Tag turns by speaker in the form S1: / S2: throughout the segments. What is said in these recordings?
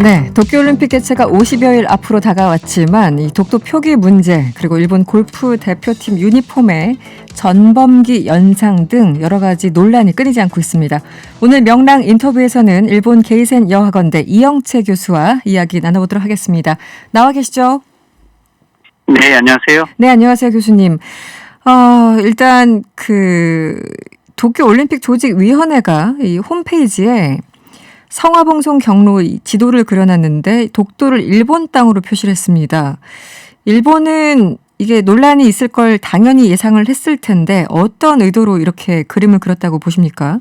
S1: 네, 도쿄올림픽 개최가 50여일 앞으로 다가왔지만 이 독도 표기 문제 그리고 일본 골프 대표팀 유니폼의 전범기 연상 등 여러 가지 논란이 끊이지 않고 있습니다. 오늘 명랑 인터뷰에서는 일본 게이센 여학원대 이영채 교수와 이야기 나눠보도록 하겠습니다. 나와 계시죠?
S2: 네, 안녕하세요.
S1: 네, 안녕하세요, 교수님. 일단 도쿄올림픽 조직위원회가 이 홈페이지에 성화봉송 경로 지도를 그려놨는데 독도를 일본 땅으로 표시를 했습니다. 일본은 이게 논란이 있을 걸 당연히 예상을 했을 텐데 어떤 의도로 이렇게 그림을 그렸다고 보십니까?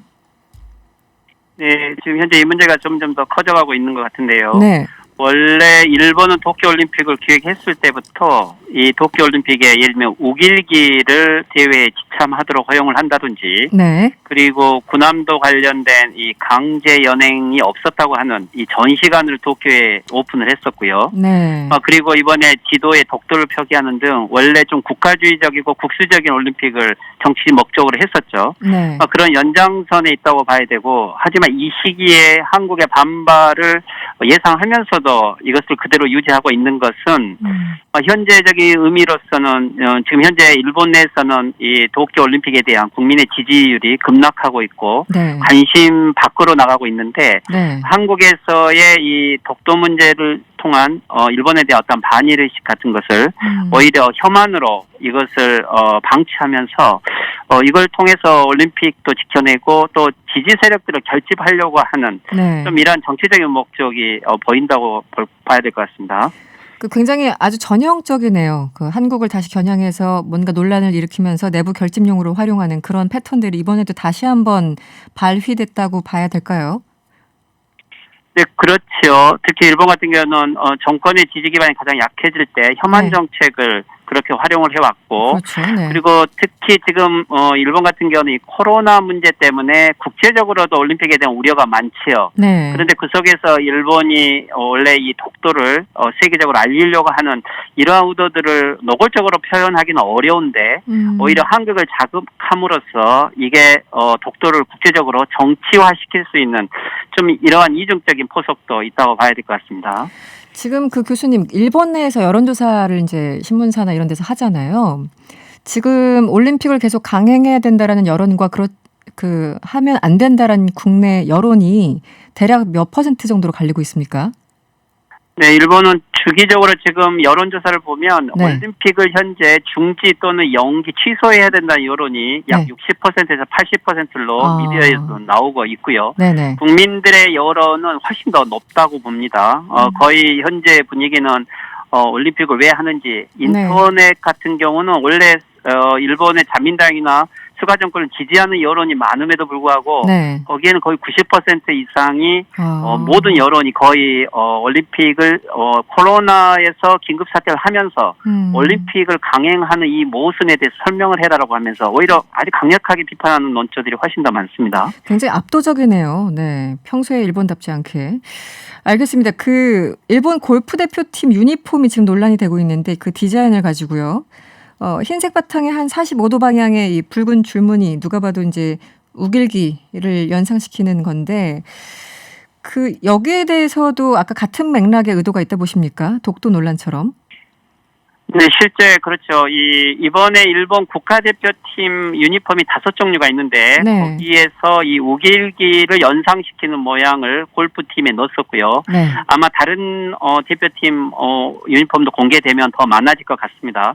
S2: 네, 지금 현재 이 문제가 점점 더 커져가고 있는 것 같은데요.
S1: 네.
S2: 원래 일본은 도쿄올림픽을 기획했을 때부터 이 도쿄올림픽에 예를 들면 우길기를 대회에 지참하도록 허용을 한다든지,
S1: 네.
S2: 그리고 군함도 관련된 이 강제 연행이 없었다고 하는 이 전시관을 도쿄에 오픈을 했었고요.
S1: 네.
S2: 그리고 이번에 지도에 독도를 표기하는 등 원래 좀 국가주의적이고 국수적인 올림픽을 정치 목적으로 했었죠.
S1: 네.
S2: 그런 연장선에 있다고 봐야 되고, 하지만 이 시기에 한국의 반발을 예상하면서도 이것을 그대로 유지하고 있는 것은 현재적인 의미로서는 지금 현재 일본 내에서는 이 도쿄올림픽에 대한 국민의 지지율이 급락하고 있고,
S1: 네.
S2: 관심 밖으로 나가고 있는데,
S1: 네.
S2: 한국에서의 이 독도 문제를 통한 일본에 대한 어떤 반일의식 같은 것을 오히려 혐한으로 이것을 방치하면서 이걸 통해서 올림픽도 지켜내고 또 지지 세력들을 결집하려고 하는
S1: 네.
S2: 좀 이러한 정치적인 목적이 보인다고 봐야 될 것 같습니다.
S1: 굉장히 아주 전형적이네요. 한국을 다시 겨냥해서 뭔가 논란을 일으키면서 내부 결집용으로 활용하는 그런 패턴들이 이번에도 다시 한번 발휘됐다고 봐야 될까요?
S2: 네, 그렇죠. 특히 일본 같은 경우는 정권의 지지 기반이 가장 약해질 때 혐한
S1: 네.
S2: 정책을 그렇게 활용을 해왔고,
S1: 그렇죠. 네.
S2: 그리고 특히 지금 일본 같은 경우는 이 코로나 문제 때문에 국제적으로도 올림픽에 대한 우려가 많지요.
S1: 네.
S2: 그런데 그 속에서 일본이 원래 이 독도를 세계적으로 알리려고 하는 이러한 의도들을 노골적으로 표현하기는 어려운데, 오히려 한국을 자극함으로써 이게 독도를 국제적으로 정치화시킬 수 있는 좀 이러한 이중적인 포석도 있다고 봐야 될 것 같습니다.
S1: 지금 교수님, 일본 내에서 여론조사를 이제 신문사나 이런 데서 하잖아요. 지금 올림픽을 계속 강행해야 된다라는 여론과 하면 안 된다라는 국내 여론이 대략 몇 % 정도로 갈리고 있습니까? 네,
S2: 일본은 주기적으로 지금 여론조사를 보면
S1: 네.
S2: 올림픽을 현재 중지 또는 연기 취소해야 된다는 여론이 약
S1: 네.
S2: 60%에서 80%로 미디어에서 나오고 있고요.
S1: 네네.
S2: 국민들의 여론은 훨씬 더 높다고 봅니다. 거의 현재 분위기는 올림픽을 왜 하는지, 인터넷 같은 경우는 원래 일본의 자민당이나 스가 정권을 지지하는 여론이 많음에도 불구하고
S1: 네.
S2: 거기에는 거의 90% 이상이 모든 여론이 거의 올림픽을 코로나에서 긴급 사태를 하면서 올림픽을 강행하는 이 모순에 대해서 설명을 해라라고 하면서 오히려 아주 강력하게 비판하는 논조들이 훨씬 더 많습니다.
S1: 굉장히 압도적이네요. 네, 평소에 일본답지 않게. 알겠습니다. 일본 골프 대표팀 유니폼이 지금 논란이 되고 있는데 그 디자인을 가지고요. 흰색 바탕에 한 45도 방향의 이 붉은 줄무늬, 누가 봐도 이제 우길기를 연상시키는 건데, 여기에 대해서도 아까 같은 맥락의 의도가 있다 보십니까? 독도 논란처럼.
S2: 네, 실제 그렇죠. 이번에 일본 국가대표팀 유니폼이 5종류가 있는데,
S1: 네.
S2: 거기에서 이 우길기를 연상시키는 모양을 골프팀에 넣었었고요.
S1: 네.
S2: 아마 다른 대표팀 유니폼도 공개되면 더 많아질 것 같습니다.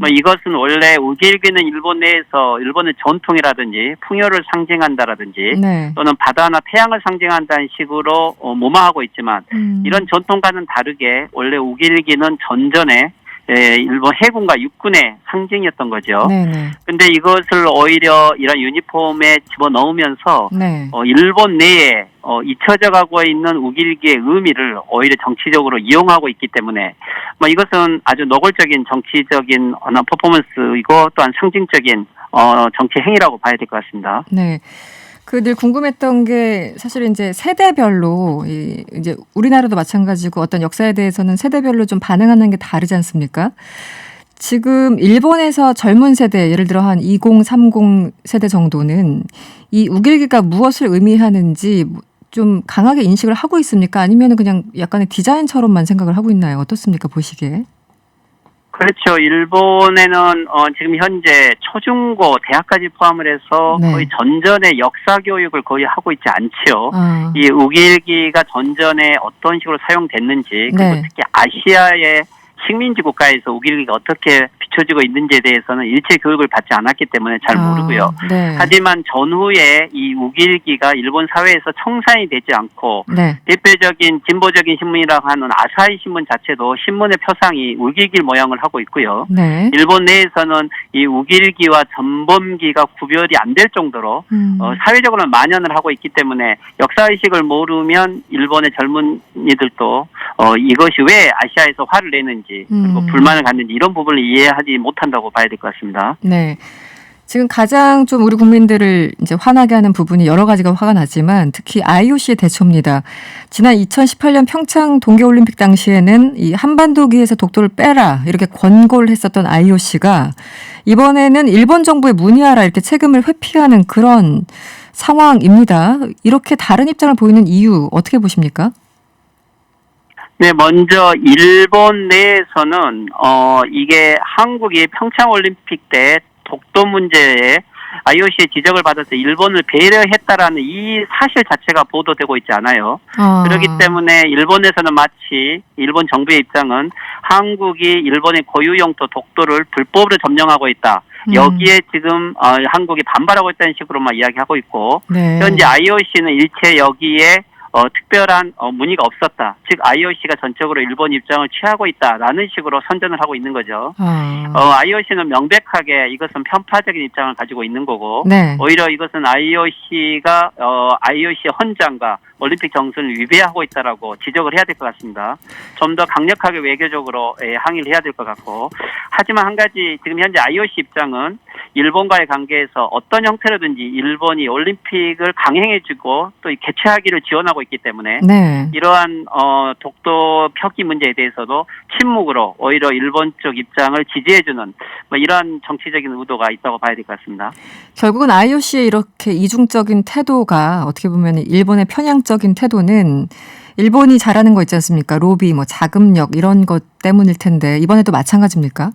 S2: 이것은 원래 우길기는 일본 내에서 일본의 전통이라든지 풍요를 상징한다라든지,
S1: 네.
S2: 또는 바다나 태양을 상징한다는 식으로 무마하고 있지만, 이런 전통과는 다르게 원래 우길기는 전전에 일본 해군과 육군의 상징이었던 거죠.
S1: 네네.
S2: 근데 이것을 오히려 이런 유니폼에 집어넣으면서
S1: 네.
S2: 일본 내에 잊혀져 가고 있는 우길기의 의미를 오히려 정치적으로 이용하고 있기 때문에 이것은 아주 노골적인 정치적인 퍼포먼스이고 또한 상징적인 정치 행위라고 봐야 될 것 같습니다.
S1: 네. 늘 궁금했던 게 사실 이제 세대별로 이제 우리나라도 마찬가지고 어떤 역사에 대해서는 세대별로 좀 반응하는 게 다르지 않습니까? 지금 일본에서 젊은 세대, 예를 들어 한 20, 30 세대 정도는 이 우길기가 무엇을 의미하는지 좀 강하게 인식을 하고 있습니까? 아니면 그냥 약간의 디자인처럼만 생각을 하고 있나요? 어떻습니까? 보시기에?
S2: 그렇죠. 일본에는 지금 현재 초중고 대학까지 포함을 해서
S1: 네.
S2: 거의 전전의 역사 교육을 거의 하고 있지 않지요.
S1: 아,
S2: 이 우길기가 전전에 어떤 식으로 사용됐는지 그리고
S1: 네.
S2: 특히 아시아의 식민지 국가에서 우길기가 어떻게 비춰지고 있는지에 대해서는 일체 교육을 받지 않았기 때문에 잘 모르고요.
S1: 네.
S2: 하지만 전후에 이 우길기가 일본 사회에서 청산이 되지 않고
S1: 네.
S2: 대표적인 진보적인 신문이라고 하는 아사히 신문 자체도 신문의 표상이 우길기 모양을 하고 있고요.
S1: 네.
S2: 일본 내에서는 이 우길기와 전범기가 구별이 안 될 정도로 사회적으로 만연을 하고 있기 때문에 역사의식을 모르면 일본의 젊은이들도 이것이 왜 아시아에서 화를 내는지 그리고 불만을 갖는지 이런 부분을 이해하지 못한다고 봐야 될 것 같습니다.
S1: 네. 지금 가장 좀 우리 국민들을 이제 화나게 하는 부분이 여러 가지가 화가 나지만 특히 IOC의 대처입니다. 지난 2018년 평창 동계올림픽 당시에는 이 한반도기에서 독도를 빼라 이렇게 권고를 했었던 IOC가 이번에는 일본 정부에 문의하라 이렇게 책임을 회피하는 그런 상황입니다. 이렇게 다른 입장을 보이는 이유 어떻게 보십니까?
S2: 네, 먼저 일본 내에서는 이게 한국이 평창 올림픽 때 독도 문제에 IOC의 지적을 받아서 일본을 배려했다라는 이 사실 자체가 보도되고 있지 않아요. 그렇기 때문에 일본에서는 마치 일본 정부의 입장은 한국이 일본의 고유 영토 독도를 불법으로 점령하고 있다. 여기에 지금 한국이 반발하고 있다는 식으로만 이야기하고 있고
S1: 네.
S2: 현재 IOC는 일체 여기에 특별한 문의가 없었다. 즉 IOC가 전적으로 일본 입장을 취하고 있다라는 식으로 선전을 하고 있는 거죠. IOC는 명백하게 이것은 편파적인 입장을 가지고 있는 거고
S1: 네.
S2: 오히려 이것은 IOC가 IOC 헌장과 올림픽 정신을 위배하고 있다라고 지적을 해야 될 것 같습니다. 좀 더 강력하게 외교적으로 항의를 해야 될 것 같고 하지만 한 가지 지금 현재 IOC 입장은 일본과의 관계에서 어떤 형태로든지 일본이 올림픽을 강행해주고 또 개최하기를 지원하고 있기 때문에
S1: 네.
S2: 이러한 독도 표기 문제에 대해서도 침묵으로 오히려 일본 쪽 입장을 지지해주는 뭐 이러한 정치적인 의도가 있다고 봐야 될 것 같습니다.
S1: 결국은 IOC의 이렇게 이중적인 태도가 어떻게 보면 일본의 편향적인 태도는 일본이 잘하는 거 있지 않습니까? 로비, 뭐 자금력 이런 것 때문일 텐데 이번에도 마찬가지입니까?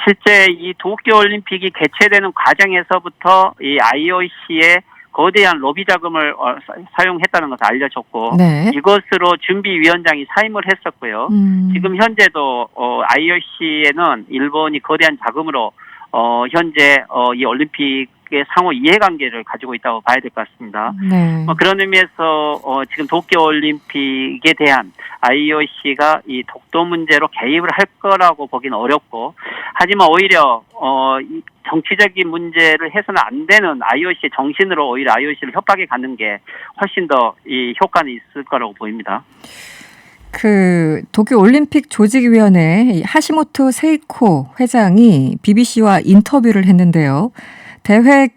S2: 실제 이 도쿄올림픽이 개최되는 과정에서부터 이 IOC의 거대한 로비 자금을 사용했다는 것을 알려졌고
S1: 네.
S2: 이것으로 준비위원장이 사임을 했었고요. 지금 현재도 IOC에는 일본이 거대한 자금으로 현재 이 올림픽의 상호 이해관계를 가지고 있다고 봐야 될 것 같습니다.
S1: 네.
S2: 그런 의미에서 지금 도쿄올림픽에 대한 IOC가 이 독도 문제로 개입을 할 거라고 보기는 어렵고 하지만 오히려 이 정치적인 문제를 해서는 안 되는 IOC의 정신으로 오히려 IOC를 협박해 가는 게 훨씬 더 이 효과는 있을 거라고 보입니다.
S1: 그 도쿄올림픽 조직위원회 하시모토 세이코 회장이 BBC와 인터뷰를 했는데요. 대회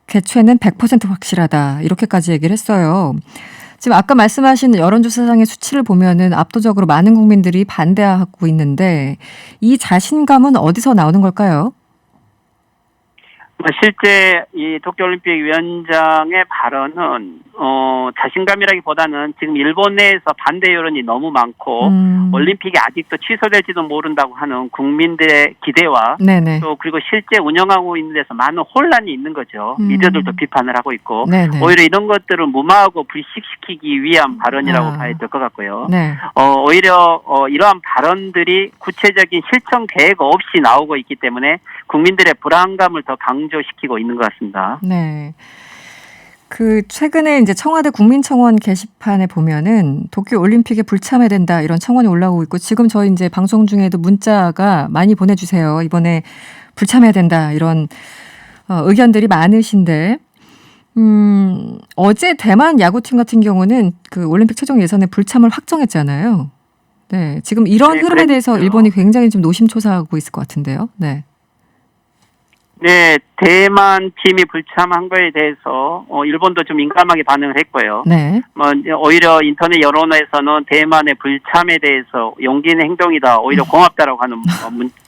S1: 개최는 100% 확실하다. 이렇게까지 얘기를 했어요. 지금 아까 말씀하신 여론조사상의 수치를 보면은 압도적으로 많은 국민들이 반대하고 있는데 이 자신감은 어디서 나오는 걸까요?
S2: 실제 이 도쿄올림픽 위원장의 발언은 자신감이라기보다는 지금 일본 내에서 반대 여론이 너무 많고 올림픽이 아직도 취소될지도 모른다고 하는 국민들의 기대와
S1: 네네.
S2: 또 그리고 실제 운영하고 있는 데서 많은 혼란이 있는 거죠. 미디어들도 비판을 하고 있고
S1: 네네.
S2: 오히려 이런 것들을 무마하고 불식시키기 위한 발언이라고 봐야 될 것 같고요.
S1: 네.
S2: 오히려 이러한 발언들이 구체적인 실천 계획 없이 나오고 있기 때문에 국민들의 불안감을 더 강조시키고 있는 것 같습니다.
S1: 네. 그 최근에 이제 청와대 국민청원 게시판에 보면은 도쿄 올림픽에 불참해야 된다 이런 청원이 올라오고 있고 지금 저희 이제 방송 중에도 문자가 많이 보내주세요. 이번에 불참해야 된다 이런 의견들이 많으신데 어제 대만 야구팀 같은 경우는 그 올림픽 최종 예선에 불참을 확정했잖아요. 네, 지금 이런
S2: 네,
S1: 흐름에 대해서
S2: 그랬죠.
S1: 일본이 굉장히 좀 노심초사하고 있을 것 같은데요. 네.
S2: 네, 대만 팀이 불참한 거에 대해서 일본도 좀 민감하게 반응을 했고요.
S1: 네.
S2: 오히려 인터넷 여론에서는 대만의 불참에 대해서 용기 있는 행동이다, 오히려 고맙다라고 하는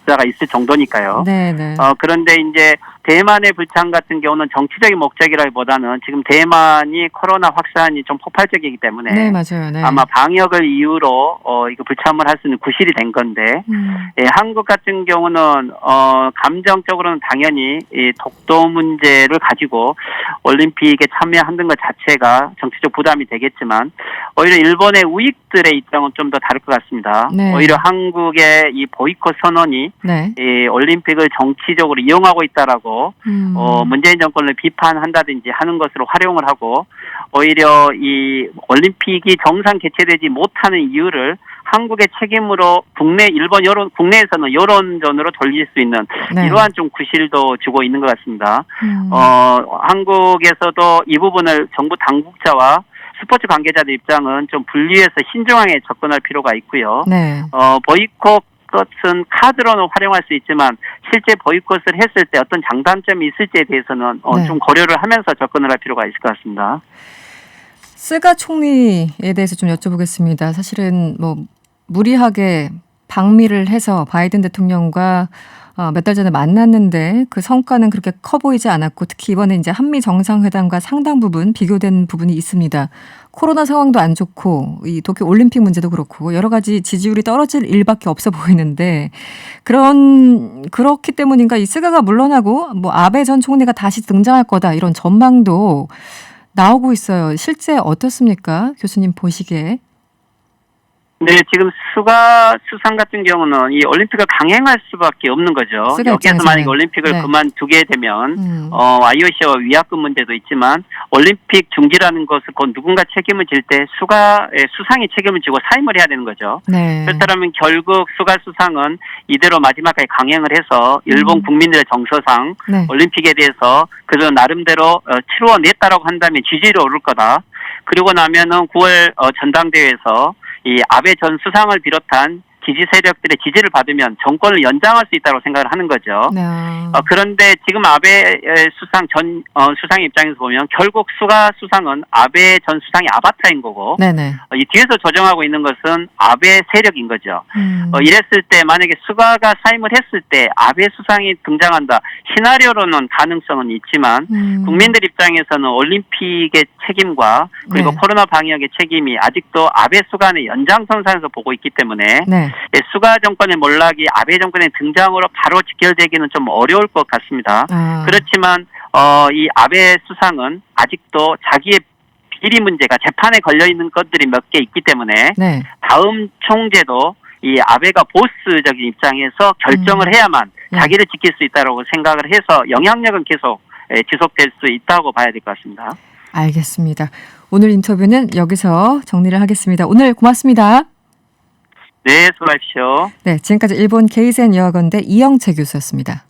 S2: 역사가 있을 정도니까요.
S1: 네네.
S2: 그런데 이제 대만의 불참 같은 경우는 정치적인 목적이라기보다는 지금 대만이 코로나 확산이 좀 폭발적이기 때문에
S1: 네, 맞아요. 네.
S2: 아마 방역을 이유로 이거 불참을 할 수 있는 구실이 된 건데 예, 한국 같은 경우는 감정적으로는 당연히 이 독도 문제를 가지고 올림픽에 참여하는 것 자체가 정치적 부담이 되겠지만 오히려 일본의 우익들의 입장은 좀 더 다를 것 같습니다.
S1: 네.
S2: 오히려 한국의 이 보이콧 선언이
S1: 네.
S2: 이 올림픽을 정치적으로 이용하고 있다라고 문재인 정권을 비판한다든지 하는 것으로 활용을 하고 오히려 이 올림픽이 정상 개최되지 못하는 이유를 한국의 책임으로 일본 국내에서는 여론전으로 돌릴 수 있는
S1: 네.
S2: 이러한 좀 구실도 주고 있는 것 같습니다. 한국에서도 이 부분을 정부 당국자와 스포츠 관계자들 입장은 좀 분리해서 신중하게 접근할 필요가 있고요.
S1: 네.
S2: 보이콧 것은 카드로는 활용할 수 있지만 실제 보이콧을 했을 때 어떤 장단점이 있을지에 대해서는
S1: 네.
S2: 좀 고려를 하면서 접근을 할 필요가 있을 것 같습니다.
S1: 스가 총리에 대해서 좀 여쭤보겠습니다. 사실은 뭐 무리하게 방미를 해서 바이든 대통령과 몇 달 전에 만났는데 그 성과는 그렇게 커 보이지 않았고 특히 이번에 이제 한미 정상회담과 상당 부분 비교된 부분이 있습니다. 코로나 상황도 안 좋고 이 도쿄 올림픽 문제도 그렇고 여러 가지 지지율이 떨어질 일밖에 없어 보이는데 그렇기 때문인가 이 스가가 물러나고 뭐 아베 전 총리가 다시 등장할 거다 이런 전망도 나오고 있어요. 실제 어떻습니까? 교수님 보시기에.
S2: 네, 지금 스가 수상 같은 경우는 이 올림픽을 강행할 수밖에 없는 거죠.
S1: 스가
S2: 여기에서
S1: 입장에서는.
S2: 만약에 올림픽을
S1: 네.
S2: 그만두게 되면 IOC와 위약금 문제도 있지만 올림픽 중지라는 것을 곧 누군가 책임을 질 때 스가의 수상이 책임을 지고 사임을 해야 되는 거죠.
S1: 네.
S2: 그렇다면 결국 스가 수상은 이대로 마지막까지 강행을 해서 일본 국민들의 정서상
S1: 네.
S2: 올림픽에 대해서 그저 나름대로 치루어냈다라고 한다면 지지율이 오를 거다. 그리고 나면은 9월 전당대회에서 이 아베 전 수상을 비롯한 지지 세력들의 지지를 받으면 정권을 연장할 수 있다고 생각을 하는 거죠.
S1: 네.
S2: 그런데 지금 아베 수상 입장에서 보면 결국 스가 수상은 아베 전 수상의 아바타인 거고
S1: 네네.
S2: 이 뒤에서 조정하고 있는 것은 아베 세력인 거죠. 이랬을 때 만약에 스가가 사임을 했을 때 아베 수상이 등장한다. 시나리오로는 가능성은 있지만 국민들 입장에서는 올림픽의 책임과 그리고
S1: 네.
S2: 코로나 방역의 책임이 아직도 아베 수간의 연장선상에서 보고 있기 때문에
S1: 네.
S2: 스가 정권의 몰락이 아베 정권의 등장으로 바로 직결되기는 좀 어려울 것 같습니다. 그렇지만 이 아베 수상은 아직도 자기의 비리 문제가 재판에 걸려 있는 것들이 몇 개 있기 때문에
S1: 네.
S2: 다음 총재도 이 아베가 보스적인 입장에서 결정을 해야만
S1: 네.
S2: 자기를 지킬 수 있다고 생각을 해서 영향력은 계속 지속될 수 있다고 봐야 될 것 같습니다.
S1: 알겠습니다. 오늘 인터뷰는 여기서 정리를 하겠습니다. 오늘 고맙습니다.
S2: 네, 수고하십시오.
S1: 네, 지금까지 일본 게이센 여학원대 이영채 교수였습니다.